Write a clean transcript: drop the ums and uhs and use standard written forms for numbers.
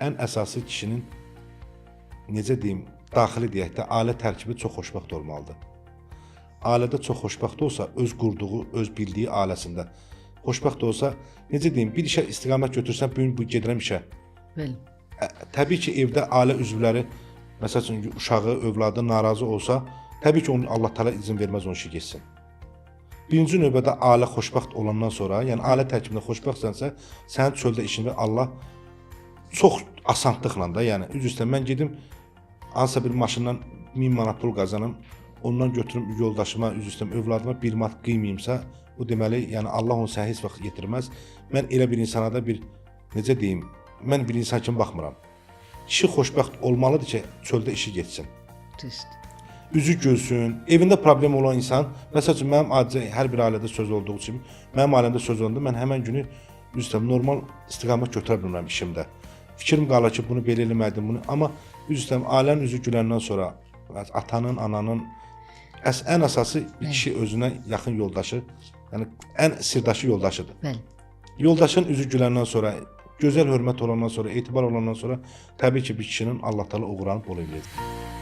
ən əsası kişinin, necə deyim, daxili deyək də, ailə tərkibi çox xoşbəxt olmalıdır. Ailədə çox xoşbəxt olsa, öz qurduğu, öz bildiyi ailəsində xoşbəxt olsa, necə deyim, bir işə istiqamət götürsən, bu gedirəm işə. Bəli. Təbii ki, evdə ailə üzvləri, məsəl üçün, uşağı, övladı narazı olsa, təbii ki, onun Allah təala izin verməz onun işi geçsin. Birinci növbədə ailə xoşbəxt olandan sonra, yəni ailə tərkibində xoşbəxtsənsə, sənin çöldə işini Allah çox asanlıqla da, yəni üz üstə mən gedim, hansısa bir maşından 1000 manat pul qazanım, ondan götürüm yoldaşıma, üz üstə övladıma 1 manat qıymayımsa, bu deməli, yəni Allah onu sənə heç vaxt yetirməz. Mən elə bir insana da bir, necə deyim, mən bir insan kimi baxmıram. Kişi xoşbəxt olmalıdır ki, çöldə işi geçsin. Düzdür. Üzü gülsün, evində problem olan insan, məsəl üçün mənim adicə hər bir ailədə söz olduğu kimi, mənim ailəmdə söz olanda mən həmən günü üstəm normal istiqamət götürə bilmirəm işimdə. Fikrim qalır ki, bunu belə eləmədim, bunu, amma üstəm ailənin üzü güləndən sonra atanın, ananın ən əsası bir kişi özünə yaxın yoldaşı, yəni ən sirdaşı yoldaşıdır. Bəli. Yoldaşın üzü güləndən sonra, gözəl hörmət olandan sonra, etibar olandan sonra təbii ki, bir kişinin Allah təala uğranıb bol eləyir.